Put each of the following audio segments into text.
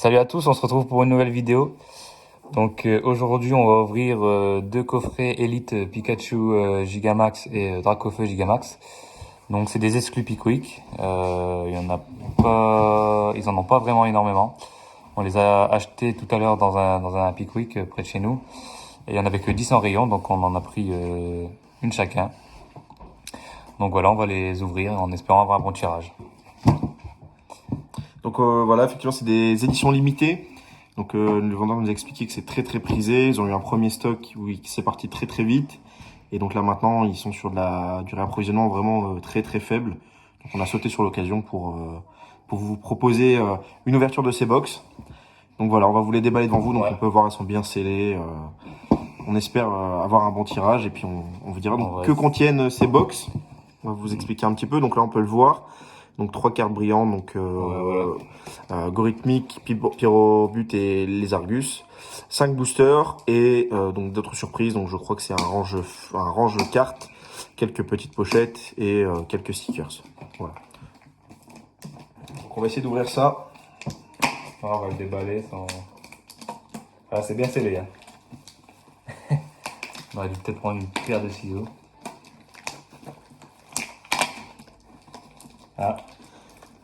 Salut à tous, on se retrouve pour une nouvelle vidéo. Donc aujourd'hui on va ouvrir deux coffrets Elite Pikachu Gigamax et Dracofeu Gigamax. Donc c'est des exclus Pickwick. Il y en a pas, ils en ont pas vraiment énormément. On les a achetés tout à l'heure dans un Pickwick près de chez nous. Et il y en avait que 10 en rayon, donc on en a pris une chacun. Donc voilà, on va les ouvrir en espérant avoir un bon tirage. Donc voilà, effectivement, c'est des éditions limitées. Donc le vendeur nous a expliqué que c'est très prisé. Ils ont eu un premier stock qui s'est parti très vite. Et donc là maintenant, ils sont sur du réapprovisionnement vraiment très faible. Donc on a sauté sur l'occasion pour vous proposer une ouverture de ces box. Donc voilà, on va vous les déballer devant vous. Donc on peut voir, elles sont bien scellées. On espère avoir un bon tirage. Et puis on vous dira donc que contiennent ces box. On va vous expliquer un petit peu. Donc là, on peut le voir. Donc 3 cartes brillantes, donc Gorithmic, Pyrobut et les Argus. 5 boosters et donc d'autres surprises. Donc je crois que c'est un range de cartes, quelques petites pochettes et quelques stickers. Voilà. Donc on va essayer d'ouvrir ça. On va le déballer sans... Ah, c'est bien scellé. Hein. On aurait dû peut-être prendre une paire de ciseaux. Ah,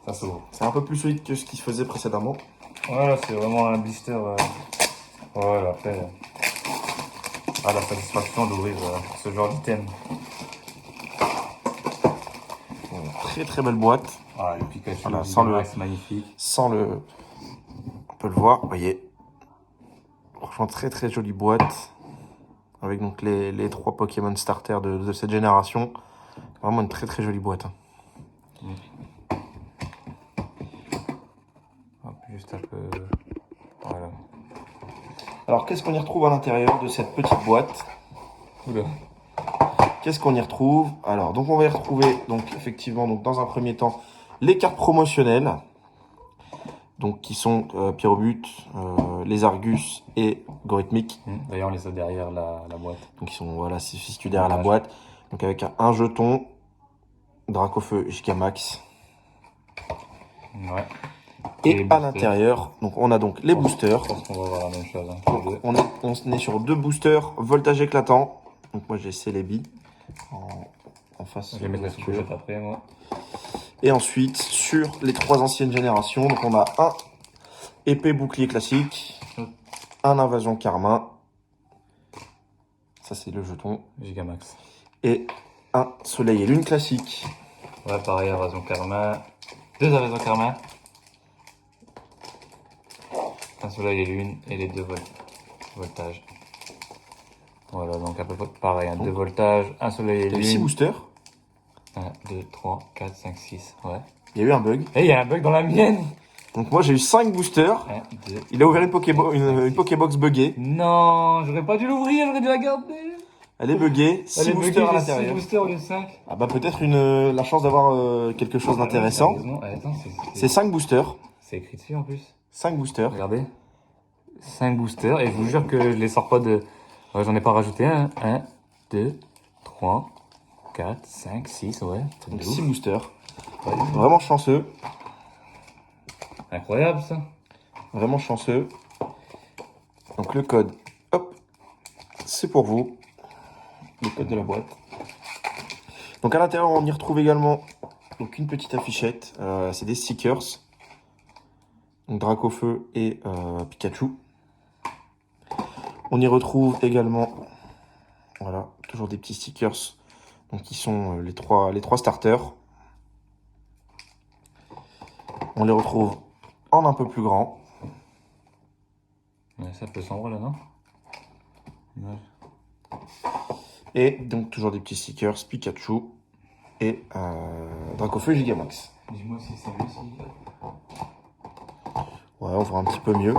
ça s'ouvre. C'est un peu plus solide que ce qui se faisait précédemment. Voilà, c'est vraiment un blister. Voilà, après, la satisfaction d'ouvrir ce genre d'item. Très belle boîte. Ah, le Pikachu, voilà, c'est magnifique. On peut le voir, vous voyez. Franchement, très jolie boîte. Avec donc les 3 Pokémon starters de cette génération. Vraiment une très jolie boîte. Hop, juste un peu... Voilà. Alors, qu'est-ce qu'on y retrouve à l'intérieur de cette petite boîte? Oula. Qu'est-ce qu'on y retrouve? Alors, donc on va y retrouver, donc effectivement, donc dans un premier temps, les cartes promotionnelles. Donc, qui sont Pyrobut, les Argus et Gorithmic. D'ailleurs, on les a derrière la boîte. Donc, ils sont, voilà, c'est situé derrière la boîte. Donc, avec un jeton, Dracofeu Gigamax. Ouais. Et à l'intérieur, donc on a donc les boosters. Je pense qu'on va voir la même chose. Hein, donc, on est sur 2 boosters voltage éclatant. Donc moi j'ai Celebi en face. Je vais mettre la sous-pochette après moi. Et ensuite sur les 3 anciennes générations, donc on a un épée bouclier classique, un invasion Karma. Ça c'est le jeton. Gigamax. Et un soleil et lune classique. Ouais, pareil, invasion Karma. 2 invasions Karma. Un soleil et lune et les 2 voltages. Voilà, donc à peu près pareil, 2 voltages, un soleil et lune. 6 boosters. 1, 2, 3, 4, 5, 6, ouais. Il y a eu un bug. Et il y a un bug dans la mienne. Donc moi j'ai eu 5 boosters. 1, 2, il a ouvert une Pokébox buggée. Non, j'aurais pas dû l'ouvrir, j'aurais dû la garder. Elle est buggée, 6 boosters à l'intérieur. 6 boosters au lieu de 5. Ah bah peut-être la chance d'avoir quelque chose d'intéressant. C'est 5 boosters. C'est écrit dessus en plus. 5 boosters. Regardez. 5 boosters. Et je vous jure que je les sors pas de... Ouais, j'en ai pas rajouté un. 1, 2, 3, 4, 5, 6, ouais. Donc 6 boosters. Ouais. Vraiment chanceux. Incroyable ça. Vraiment chanceux. Donc le code, hop, c'est pour vous. Le code de la boîte. Donc à l'intérieur, on y retrouve également donc une petite affichette. C'est des stickers. Donc Dracofeu et Pikachu. On y retrouve également, voilà, toujours des petits stickers. Donc qui sont les trois starters. On les retrouve en un peu plus grand. Ouais, c'est un peu sombre là, non? Ouais. Et donc toujours des petits stickers Pikachu et Dracofeu Gigamax. Dis-moi si c'est lui, si... Ouais, on voit un petit peu mieux.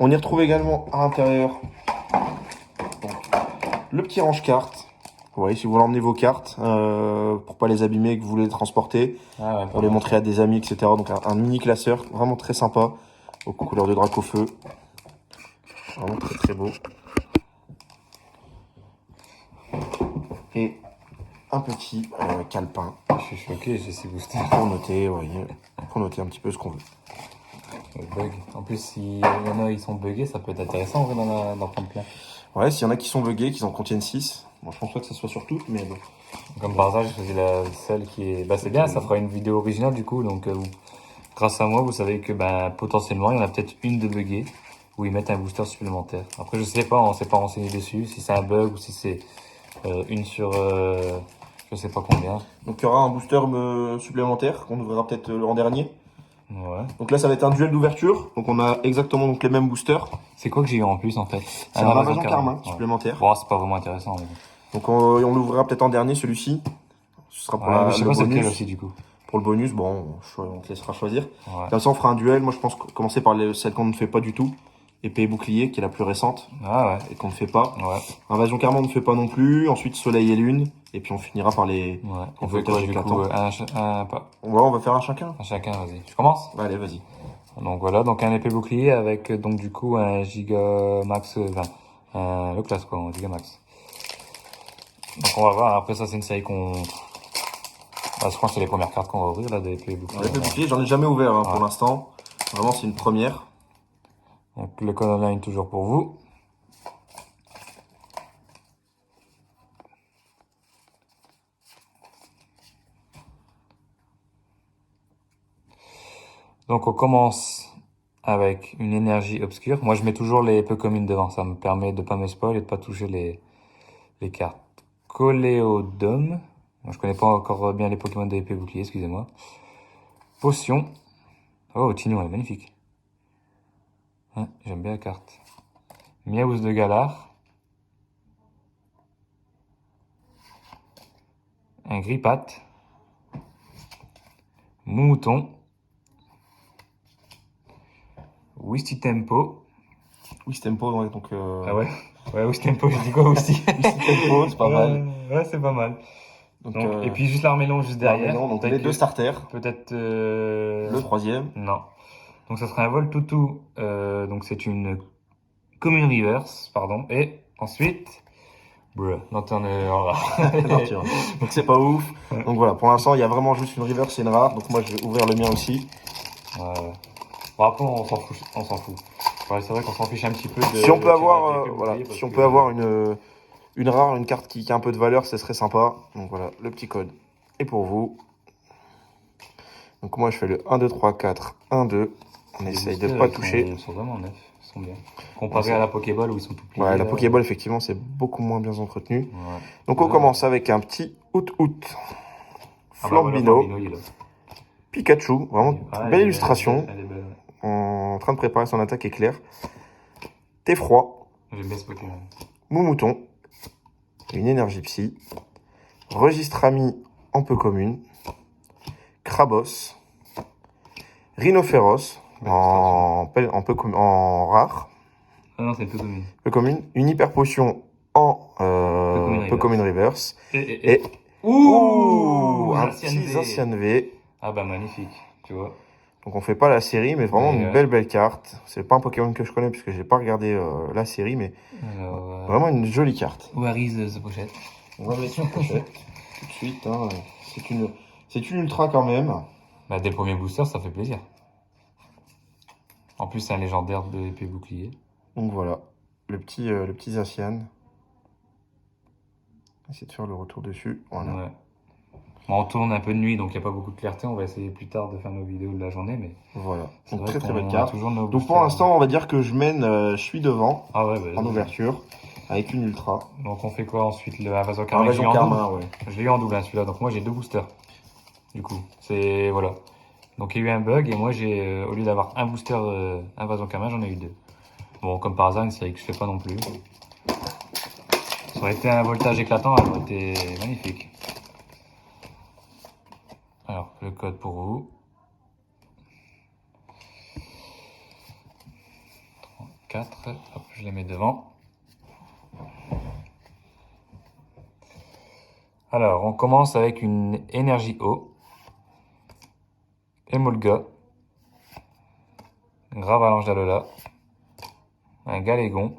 On y retrouve également à l'intérieur donc, le petit range cartes. Ouais, si vous voulez emmener vos cartes pour pas les abîmer, que vous voulez les transporter, pour les montrer à des amis, etc. Donc un mini classeur, vraiment très sympa, aux couleurs de Dracofeu. Vraiment très beau. Et un petit calepin. Je suis choqué, j'ai 6 boosters. Pour noter, ouais, pour noter un petit peu ce qu'on veut. Le bug. En plus, si y en a, ils sont buggés, ça peut être intéressant en vrai, d'en prendre plein. Ouais, s'il y en a qui sont buggés, qui en contiennent 6. Bon, je pense pas que ça soit sur toutes, mais bon. Comme par hasard, j'ai choisi celle qui est. Bah, c'est bien, ça fera une vidéo originale du coup. Donc, grâce à moi, vous savez que potentiellement, il y en a peut-être une de buggée où ils mettent un booster supplémentaire. Après, je sais pas, on s'est pas renseigné dessus, si c'est un bug ou si c'est une sur je sais pas combien. Donc il y aura un booster supplémentaire qu'on ouvrira peut-être en dernier. Ouais. Donc là, ça va être un duel d'ouverture. Donc on a exactement donc les mêmes boosters. C'est quoi que j'ai eu en plus en fait? C'est un Invasion Karma Ouais. supplémentaire. Bon, c'est pas vraiment intéressant. Mais... Donc on l'ouvrira peut-être en dernier, celui-ci. Ce sera pour Ouais, mais je sais le pas c'est lequel bonus. aussi du coup. Pour le bonus, bon, on te laissera choisir. Ouais. Comme ça, on fera un duel. Moi, je pense commencer par celle qu'on ne fait pas du tout. Épée et bouclier, qui est la plus récente Ah ouais. et qu'on ne fait pas. Ouais. Invasion Karma, on ne fait pas non plus. Ensuite, Soleil et Lune. Et puis on finira par les Ouais. On fait voltages quoi du coup? éclatants. Pas. On va faire un chacun. Un chacun, vas-y. Je commence? Allez, vas-y. Donc voilà, donc un épée bouclier avec donc du coup un Gigamax 20. Le classe quoi, un Gigamax. Donc on va voir, après ça c'est une série qu'on... Bah, je pense que c'est les premières cartes qu'on va ouvrir là, des épées boucliers. L'épée bouclier, j'en ai jamais ouvert Ouais. pour l'instant. Vraiment, c'est une première. Donc le code online toujours pour vous. Donc on commence avec une énergie obscure. Moi je mets toujours les peu communes devant, ça me permet de pas me spoil et de pas toucher les cartes. Coléodome. Moi, je connais pas encore bien les Pokémon de l'épée bouclier, excusez-moi. Potion. Oh, Tino, elle est magnifique. Hein, j'aime bien la carte. Miaouss de Galar. Un Grippat. Mouton. Wisty Tempo. Tempo, ouais, donc. Ah ouais? Ouais, Wisty Tempo, j'ai dit quoi aussi? Tempo, c'est pas mal. Ouais, c'est pas mal. Donc, Et puis juste l'Armélon juste derrière. donc les deux starters. Peut-être... Le troisième. Non. Donc ça sera un Voltoutou. Donc c'est une Commune Reverse, pardon. Et ensuite... Lanterne rare. Donc c'est pas ouf. Donc voilà, pour l'instant, il y a vraiment juste une reverse et une rare. Donc moi, je vais ouvrir le mien aussi. Ouais. Bon, après, on s'en fout. On s'en fout. Ouais, c'est vrai qu'on s'en fiche un petit peu. Si on peut avoir, si on peut avoir une rare, une carte qui a un peu de valeur, ce serait sympa. Donc voilà, le petit code est pour vous. Donc moi, je fais le 1, 2, 3, 4, 1, 2. On essaye de pas toucher. Ils sont vraiment neufs. Ils sont bien. Comparé à la Pokéball où ils sont tout pliés. Ouais, la Pokéball, effectivement, c'est beaucoup moins bien entretenu. Ouais. Donc on commence avec un petit Out. Flambino. Pikachu, vraiment belle illustration. Elle est belle. En train de préparer son attaque éclair. T'effroi. J'aime bien ce Pokémon. Moumouton. Une énergie psy. Registrami en peu commune. Krabos. Rhinophéros en rare. Ah non, c'est peu commune. Peu commune. Une hyper potion en peu commune reverse. Et ouh, un petit Zacian V. Ah bah magnifique, tu vois. Donc on fait pas la série, mais vraiment une belle carte. C'est pas un Pokémon que je connais puisque j'ai pas regardé la série, mais vraiment une jolie carte. Where is the pochette? On va mettre une pochette tout de suite. Hein. C'est une ultra quand même. Bah dès le premier booster, ça fait plaisir. En plus, c'est un légendaire de épée bouclier. Donc voilà, le petit Zacian. Essayer de faire le retour dessus. Voilà. Ouais. Bon, on tourne un peu de nuit, donc il n'y a pas beaucoup de clarté. On va essayer plus tard de faire nos vidéos de la journée, mais... Voilà, donc très belle carte. Donc pour boosters. l'instant, on va dire que je mène, je suis devant en ouverture, avec une ultra. Donc on fait quoi ensuite? Le Invasion Karma. Invasion Karma, ouais. Je l'ai eu en double celui-là, donc moi j'ai deux boosters. Du coup, c'est... Voilà. Donc il y a eu un bug, et moi j'ai, au lieu d'avoir un booster Invasion Karma, j'en ai eu deux. Bon, comme par hasard, une série que je fais pas non plus. Ça aurait été un voltage éclatant, elle aurait été magnifique. Alors, le code pour vous. 4, hop, je les mets devant. Alors, on commence avec une énergie eau. Emolga. Gravalanche d'Alola. Un Galégon.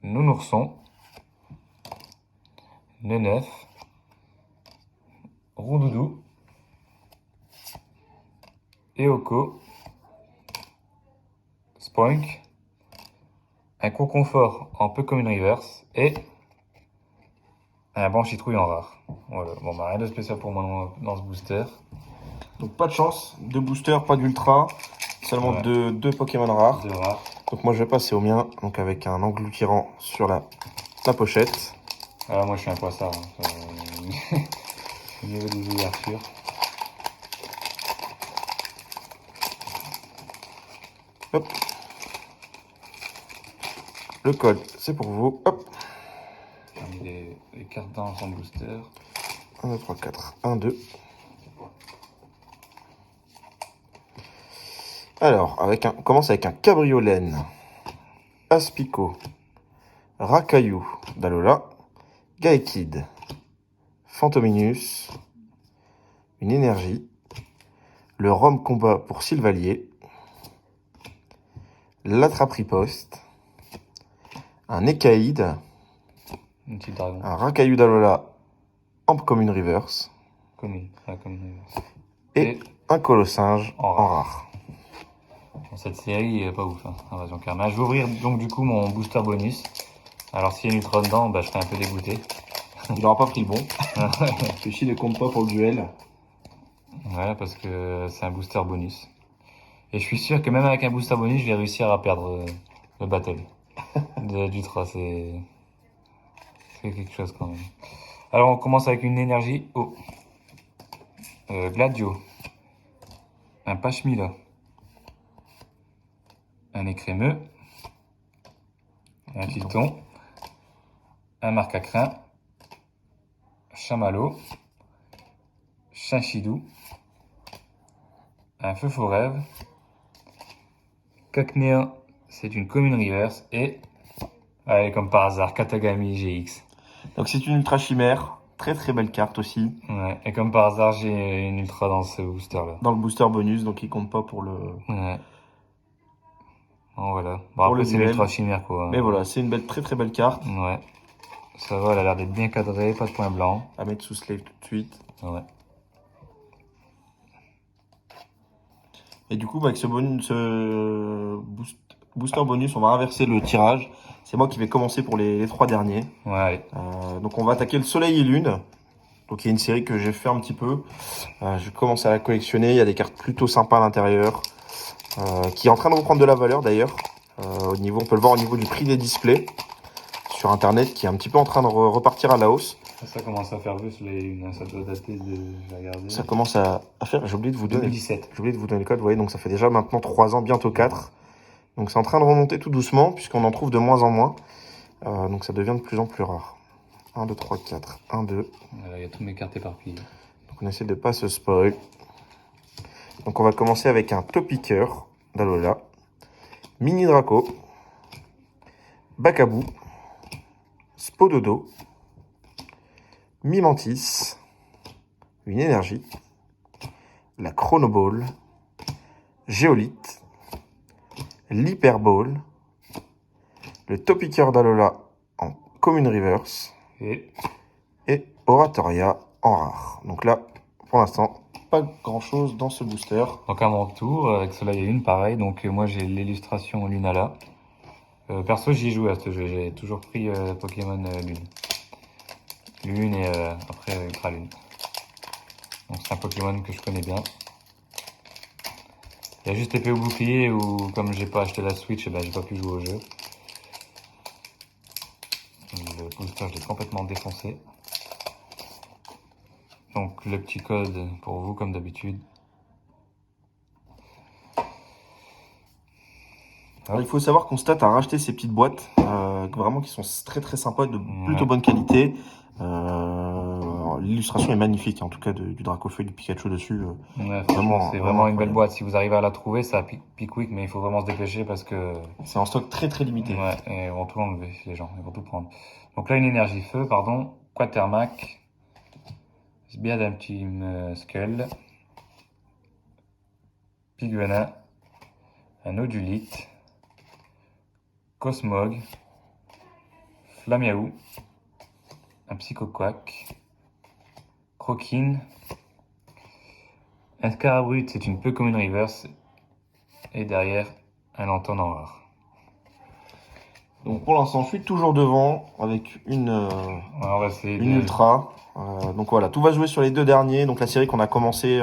Nounourson. Neneuf. Roudoudou. Eoko, Spoink, un Conconfort en peu comme une reverse et un Banchitrouille en rare. Voilà, bon bah rien de spécial pour moi dans ce booster. Donc pas de chance, 2 boosters, pas d'ultra, seulement Ouais. deux Pokémon rares. 2 rares. Donc moi je vais passer au mien, donc avec un engloutirant sur la pochette. Ah, moi je suis un poissard. Hein. Au niveau des ouvertures. Hop. Le code, c'est pour vous. Hop. J'ai mis les cartes dans son booster. 1, 2, 3, 4. 1, 2. Alors, on commence avec un Cabriolet, Aspico, Rakayu, Dalola, Gaekid, Fantominus, une énergie, le Rome Combat pour Sylvalier, l'Attrape-Riposte, un Ekaïd, Une petite dragon. un Rakayu Dalola en commune reverse Commune. Ouais, commune. et un Colossinge en en rare. rare. Bon, cette série est pas ouf, hein. Invasion Karma. Je vais ouvrir donc du coup mon booster bonus. Alors s'il y a une ultra dedans, bah, je serai un peu dégoûté. Il n'aura pas pris le bon. Ceci ne compte pas pour le duel. Ouais, parce que c'est un booster bonus. Et je suis sûr que même avec un booster bonus, je vais réussir à perdre le battle. d'ultra, c'est quelque chose quand même. Alors on commence avec une énergie eau. Gladio. Un Pachmila. Un écrémeux. Un Tilton. Un Marcacrin. Chamallow. Chinchidou. Un Feu Rêve. Cacnéa, c'est une commune reverse. Et, allez, comme par hasard, Katagami GX. Donc c'est une ultra chimère. Très très belle carte aussi. Ouais, et comme par hasard, j'ai une ultra dans ce booster là. Dans le booster bonus, donc il compte pas pour le, Ouais. Bon, voilà. Bon, pour après, le c'est une duel. ultra chimère quoi. Mais voilà, c'est une très très belle carte. Ouais. Ça va, elle a l'air d'être bien cadrée, pas de points blancs. À mettre sous slave tout de suite. Ouais. Et du coup, avec booster bonus, on va inverser le tirage. C'est moi qui vais commencer pour les 3 derniers. Ouais, allez. Donc on va attaquer le Soleil et Lune. Donc il y a une série que j'ai fait un petit peu. Je commence à la collectionner. Il y a des cartes plutôt sympas à l'intérieur. Qui est en train de reprendre de la valeur d'ailleurs. On peut le voir au niveau du prix des displays sur internet, qui est un petit peu en train de repartir à la hausse. Ça commence à faire vieux, ça doit dater de. Je vais regarder. Ça commence à faire. J'ai oublié de vous donner. 2017. J'ai oublié de vous donner le code. Vous voyez, donc ça fait déjà maintenant 3 ans, bientôt 4. Donc c'est en train de remonter tout doucement, puisqu'on en trouve de moins en moins. Donc ça devient de plus en plus rare. 1, 2, 3, 4. 1, 2. Voilà, il y a toutes mes cartes éparpillées. Donc on essaie de pas se spoil. Donc on va commencer avec un Topiqueur d'Alola. Mini Draco. Bacabou. Spododo. Mimantis. Une énergie. La Chronoball. Géolite. l'Hyperball, le Topiqueur d'Alola en commune reverse et Oratoria en rare. Donc là, pour l'instant, pas grand chose dans ce booster. Donc à mon tour, avec Soleil et Lune, pareil. Donc moi j'ai l'illustration Lunala. Perso j'y joue à ce jeu, j'ai toujours pris Pokémon Lune. Lune et après Ultra Lune. Donc c'est un Pokémon que je connais bien. Il y a juste épée au bouclier où comme j'ai pas acheté la Switch, ben, j'ai pas pu jouer au jeu. Le booster je l'ai complètement défoncé. Donc le petit code pour vous comme d'habitude. Alors, il faut savoir qu'on Stat a racheté ces petites boîtes, vraiment qui sont très très sympas, de plutôt bonne qualité. L'illustration est magnifique, en tout cas du Dracofeu et du Pikachu dessus. Ouais, c'est vraiment une belle boîte. Si vous arrivez à la trouver, ça pique quick, mais il faut vraiment se dépêcher parce que c'est en stock très très limité. Ouais, et ils vont tout enlever, les gens, ils vont tout prendre. Donc là, une énergie feu, pardon, Quatermac, bien d'un petit Skull, Piguana, un Odulite, Cosmog, Flamiaou, un Psychoquack, Croquine, Un Scarabrut, c'est une peu commune reverse. Et derrière, un lanterne en rare. Donc pour l'instant, je suis toujours devant avec une On va essayer une ultra. Donc voilà, tout va jouer sur les deux derniers. Donc la série qu'on a commencé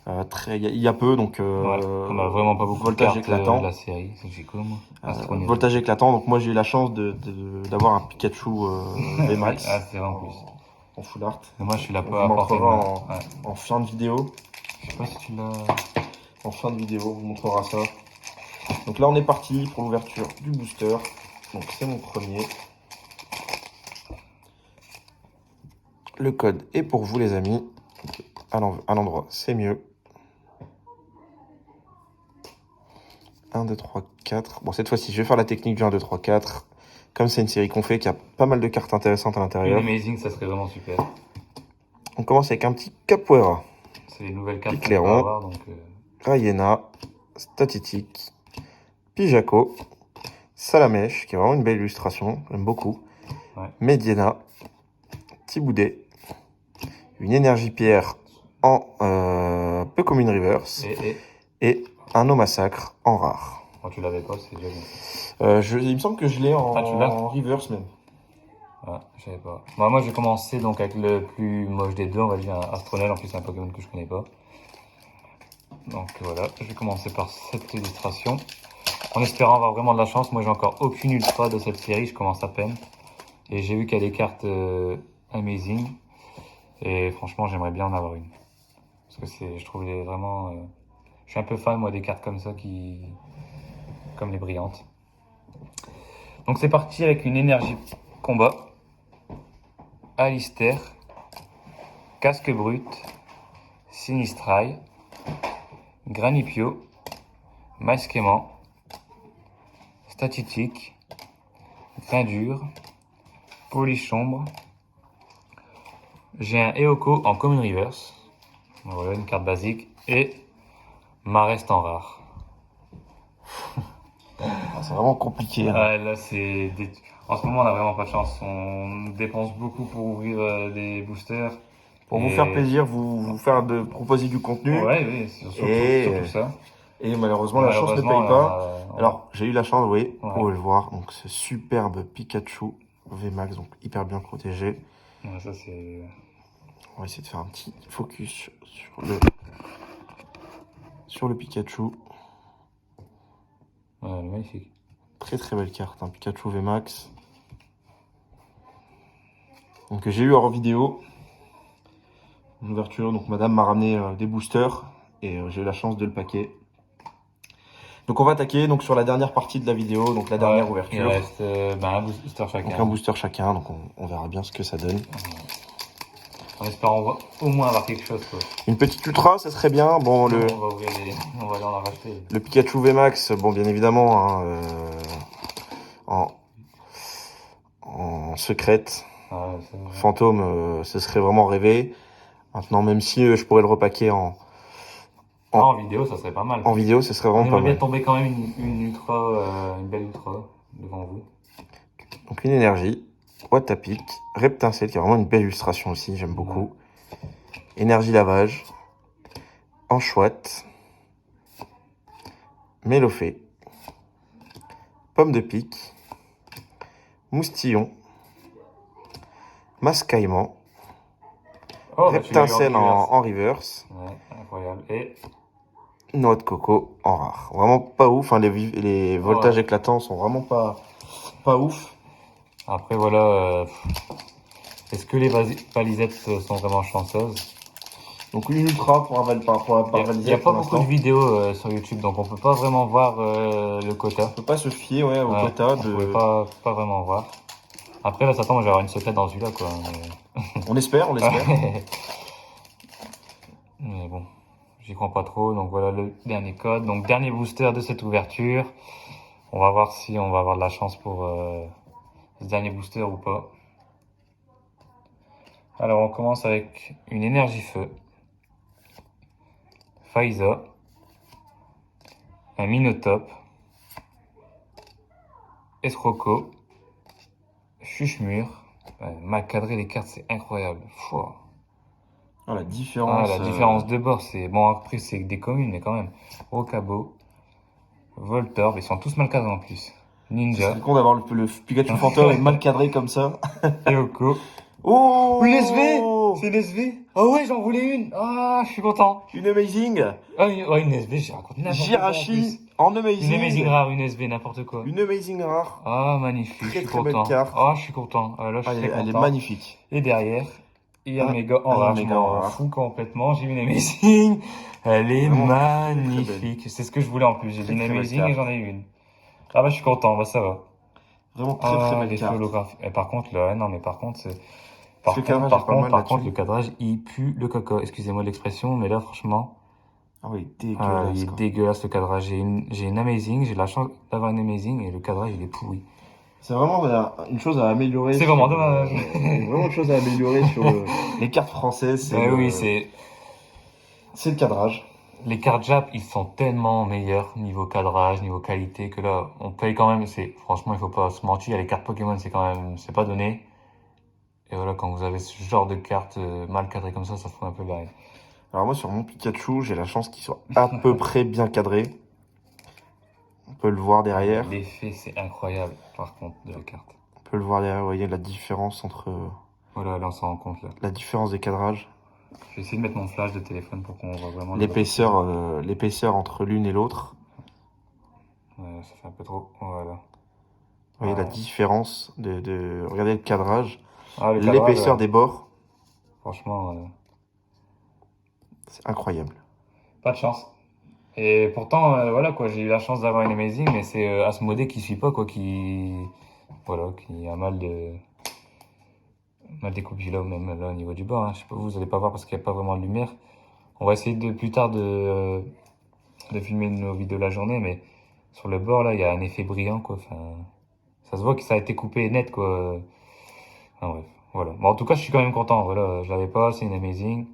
il y a peu. Donc on a vraiment pas beaucoup de voltage cartes éclatant. de la série. C'est j'ai quoi, moi Astronero. Voltage éclatant. Donc moi j'ai eu la chance d'avoir un Pikachu VMAX Ah, c'est vrai en plus. en full art. Et moi, je suis là On pas vous à portée de montrera main. en fin de vidéo. Je sais pas si tu l'as. En fin de vidéo, on vous montrera ça. Donc là, on est parti pour l'ouverture du booster. Donc c'est mon premier. Le code est pour vous, les amis. À l'endroit, c'est mieux. 1, 2, 3, 4. Bon, cette fois-ci, je vais faire la technique du 1, 2, 3, 4. Comme c'est une série qu'on fait, qui a pas mal de cartes intéressantes à Une l'intérieur. Amazing, ça serait vraiment super. On commence avec un petit Capoeira, C'est les nouvelles cartes qu'on peut Picléron, avoir, donc. Rayena, Statitique, Pijaco, Salamèche, qui est vraiment une belle illustration, j'aime beaucoup. Ouais. Mediena, Thiboudet, une énergie pierre en peu commune reverse et un eau massacre en rare. Quand tu l'avais pas, c'est déjà bien. Il me semble que je l'ai en, Ah, tu l'as en reverse même. Ouais, je savais pas. Moi, j'ai commencé donc avec le plus moche des deux, on va dire un Astronel. En plus, c'est un Pokémon que je connais pas. Donc voilà, je vais commencer par cette illustration. En espérant avoir vraiment de la chance. Moi, j'ai encore aucune ultra de cette série, je commence à peine. Et j'ai vu qu'il y a des cartes Amazing. Et franchement, j'aimerais bien en avoir une. Parce que je trouve vraiment. Je suis un peu fan, moi, des cartes comme ça comme les brillantes. Donc c'est parti avec une énergie combat. Alistair. Casque brut. Sinistrail. Granipio. Masquement. Statistique. Grain dur. Polichombre. J'ai un Eoko en common reverse. Voilà, une carte basique. Et Marest en rare. C'est vraiment compliqué. Hein. Ouais, là, en ce moment, on a vraiment pas de chance. On dépense beaucoup pour ouvrir des boosters. Pour vous faire plaisir, vous faire proposer du contenu. Ouais, oui, surtout ça. Et malheureusement, la chance ne paye pas. Alors, j'ai eu la chance, oui, Ouais. vous pouvez le voir. Donc, ce superbe Pikachu VMAX, donc hyper bien protégé. Ouais, ça, c'est... On va essayer de faire un petit focus sur le Pikachu. Ouais, magnifique. Très très belle carte, hein, Pikachu VMAX. Donc, j'ai eu en vidéo une ouverture. Donc, madame m'a ramené des boosters et j'ai eu la chance de le paquer. Donc on va attaquer donc sur la dernière partie de la vidéo, donc la dernière ouverture. Il reste un booster chacun. Donc un booster chacun, donc on verra bien ce que ça donne. En espérant au moins avoir quelque chose, quoi. Une petite ultra, ça serait bien. Bon, on va aller en racheter. Le Pikachu VMAX, bon bien évidemment, hein, en secrète. Fantôme, ce serait vraiment rêvé. Maintenant, même si je pourrais le repaquer en vidéo, ça serait pas mal. En vidéo, ce serait vraiment pas mal. On bien tomber quand même une ultra, une belle ultra devant vous. Donc une énergie, Watapic, Reptincelle, qui est vraiment une belle illustration aussi, j'aime beaucoup. Énergie lavage, Anchouette, Mélofée, Pomme de pique, Moustillon, Mascaillement, Reptincelle en reverse. Ouais, incroyable. Et noix de coco en rare. Vraiment pas ouf, hein, les voltages éclatants sont vraiment pas ouf. Après voilà, est-ce que les palisettes sont vraiment chanceuses? Donc une ultra pour la palisette. Il n'y a pas beaucoup de vidéos sur YouTube, donc on peut pas vraiment voir le quota. On peut pas se fier au quota. On peut pas vraiment voir. Après là, ça tombe, je vais avoir une secrète dans celui-là, quoi. Mais... on espère. Mais bon, j'y crois pas trop. Donc voilà le dernier code. Donc dernier booster de cette ouverture. On va voir si on va avoir de la chance pour ce dernier booster ou pas. Alors on commence avec une énergie feu. Faiza. Un Minotop. Escroco. Chuchemur. Mal cadré les cartes, c'est incroyable. Fouah. Ah, la Ah, différence. la différence de bord, c'est... Bon, après, c'est des communes, mais quand même. Rocabo, Voltorb, ils sont tous mal cadrés en plus. Ce Ninja, serait con d'avoir le Pikachu Fantor et mal cadré comme ça. Kyoko. Oh! Une SV! C'est une SV? Ah ouais, j'en voulais une! Ah, je suis content! Une Amazing! Ah, une SV, j'ai raconté n'importe quoi en plus. Jirachi en Une Amazing! Amazing rare, une SV, n'importe quoi. Une Amazing rare. Ah, magnifique, je Très suis très belle content. carte. Ah, je suis content. Ah, là, je Ah, suis très elle est content. magnifique. Et derrière, il y a Ah, le méga en il y a rare, le je méga en m'en rare. fous complètement. J'ai une Amazing. Elle est Vraiment très, très magnifique. C'est ce que je voulais en plus. J'ai Très, une très belle Amazing et carte. j'en ai une. Ah bah, je suis content, bah ça va. Vraiment très très Ah, belle l'effet carte. holographique. Et par contre, là, non, mais par contre, c'est... Parce que le cadrage est pas mal Par contre, là-dessus. le cadrage, il pue le caca. Excusez-moi l'expression, mais là, franchement, Ah oui, il dégueulasse est quoi. dégueulasse le cadrage. J'ai une Amazing, j'ai la chance d'avoir une Amazing et le cadrage, il est pourri. C'est vraiment une chose à améliorer. C'est vraiment dommage. Vraiment une chose à améliorer sur les cartes françaises, Mais oui, c'est... c'est le cadrage. Les cartes Jap, ils sont tellement meilleurs niveau cadrage, niveau qualité, que là, on paye quand même. C'est, franchement, il faut pas se mentir. Les cartes Pokémon, c'est quand même, c'est pas donné. Et voilà, quand vous avez ce genre de cartes mal cadrées comme ça fout un peu la haine. Alors moi sur mon Pikachu, j'ai la chance qu'il soit à peu près bien cadré. On peut le voir derrière. L'effet, c'est incroyable, par contre, de la carte. On peut le voir derrière, vous voyez la différence entre Voilà, là, on s'en rend compte, là. la différence des cadrages. Je vais essayer de mettre mon flash de téléphone pour qu'on voit vraiment L'épaisseur entre l'une et l'autre. Ouais, ça fait un peu trop. Voilà. Vous voyez la différence regardez le cadrage, Ah, le cadrage, l'épaisseur des bords, franchement, c'est incroyable. pas de chance. Et pourtant, voilà, quoi, j'ai eu la chance d'avoir une Amazing, mais c'est Asmodée qui suit pas, quoi, voilà, qui a mal découpé là, même là, au niveau du bas, hein. Je sais pas, vous allez pas voir parce qu'il n'y a pas vraiment de lumière. On va essayer plus tard de filmer nos vidéos la journée, mais sur le bord, là, il y a un effet brillant, quoi. Enfin, ça se voit que ça a été coupé net, quoi. Enfin, bref, voilà. Bon, en tout cas, je suis quand même content. Voilà, je l'avais pas, c'est une Amazing.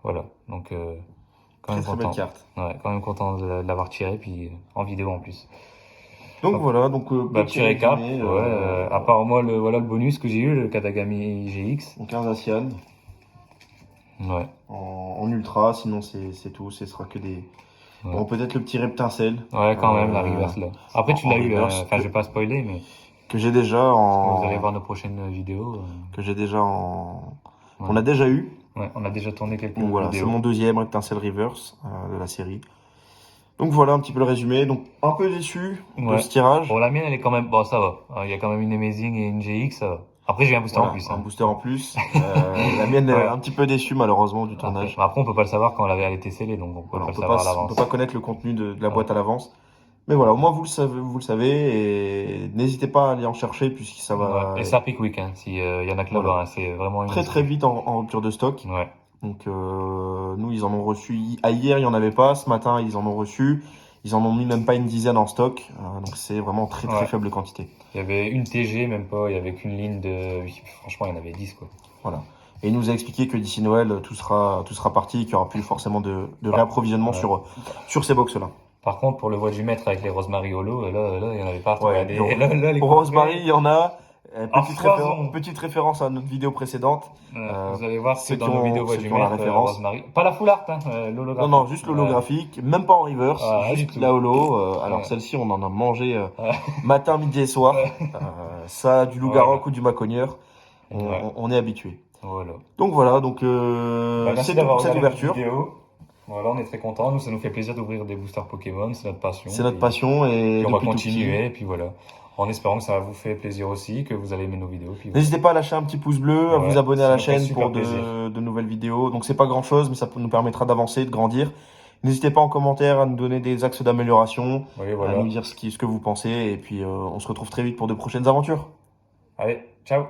Voilà, donc, quand Très même très content. belle carte. Ouais, quand même content de l'avoir tiré, puis en vidéo en plus. Donc Hop. voilà, donc Petit récap, résumé, ouais, à part moi, voilà le bonus que j'ai eu, le Katagami GX. donc un Zacian Ouais. en ultra, sinon c'est tout, ce sera que des... Ouais. Bon, peut-être le petit Reptincelle. Ouais, quand même, la reverse là. Après, tu en l'as eu, reverse, enfin, je vais pas spoiler, mais que j'ai déjà vous allez voir nos prochaines vidéos. que j'ai déjà en... Ouais. On a déjà eu. Ouais, on a déjà tourné quelques Donc voilà, c'est vidéos. mon deuxième Reptincelle Reverse de la série. Donc voilà un petit peu le résumé. Donc un peu déçu de Ouais. ce tirage. Bon, la mienne, elle est quand même, bon, ça va. Il y a quand même une Amazing et une GX, ça va. Après, j'ai un booster Voilà, en plus. un Hein. booster en plus. La mienne Ouais. est un petit peu déçue malheureusement du tournage. Après, on peut pas le savoir quand elle était scellée, donc on peut Voilà, pas on le peut savoir à pas, on l'avance. peut pas connaître le contenu de la boîte à l'avance. Mais voilà, au moins vous le savez et n'hésitez pas à aller en chercher puisque ça va Ouais. Et ça pique week, hein, si y en a que là-bas, Voilà. hein, c'est vraiment une... très très vite en rupture de stock. Ouais. Donc nous ils en ont reçu hier, il y en avait pas, ce matin ils en ont reçu. Ils en ont mis même pas une dizaine en stock, donc c'est vraiment très très Ouais. faible quantité. Il y avait une TG, même pas, il y avait qu'une ligne de... Franchement, il y en avait 10, quoi. Voilà. Et il nous a expliqué que d'ici Noël, tout sera parti et qu'il n'y aura plus forcément de réapprovisionnement Ouais. sur ces box-là. Par contre, pour le voie du maître avec les Rosemary Holo, là, il y en avait pas. Ouais, Regardez, donc, là, les Pour Rosemary, il y en a. En foison. Petite référence à notre vidéo précédente. vous allez voir ceux que dans qui nos ont- vidéos voie ceux du qui ont la maître, référence. Rosemary. Pas la full art, hein, l'holographique. Non, juste l'holographique, même pas en reverse, Ah, juste du tout. la holo. Alors Ouais. celle-ci, on en a mangé Ouais. matin, midi et soir. Ça, du loup-garou ou du macogneur, Ouais. on est habitué. Voilà. Donc voilà, donc Merci c'est tout d'avoir pour cette regardé ouverture. cette vidéo. Voilà, on est très contents. Nous, ça nous fait plaisir d'ouvrir des boosters Pokémon. C'est notre passion. C'est notre Puis- passion et Puis on va depuis tout petit. continuer. Et puis voilà. En espérant que ça vous fait plaisir aussi, que vous allez aimer nos vidéos. Puis N'hésitez pas à lâcher un petit pouce bleu, à Ouais, vous abonner à ça la nous fait chaîne super pour plaisir. de nouvelles vidéos. Donc c'est pas grand chose, mais ça nous permettra d'avancer, de grandir. N'hésitez pas en commentaire à nous donner des axes d'amélioration, Oui, à voilà. nous dire ce que vous pensez. Et puis on se retrouve très vite pour de prochaines aventures. Allez, ciao.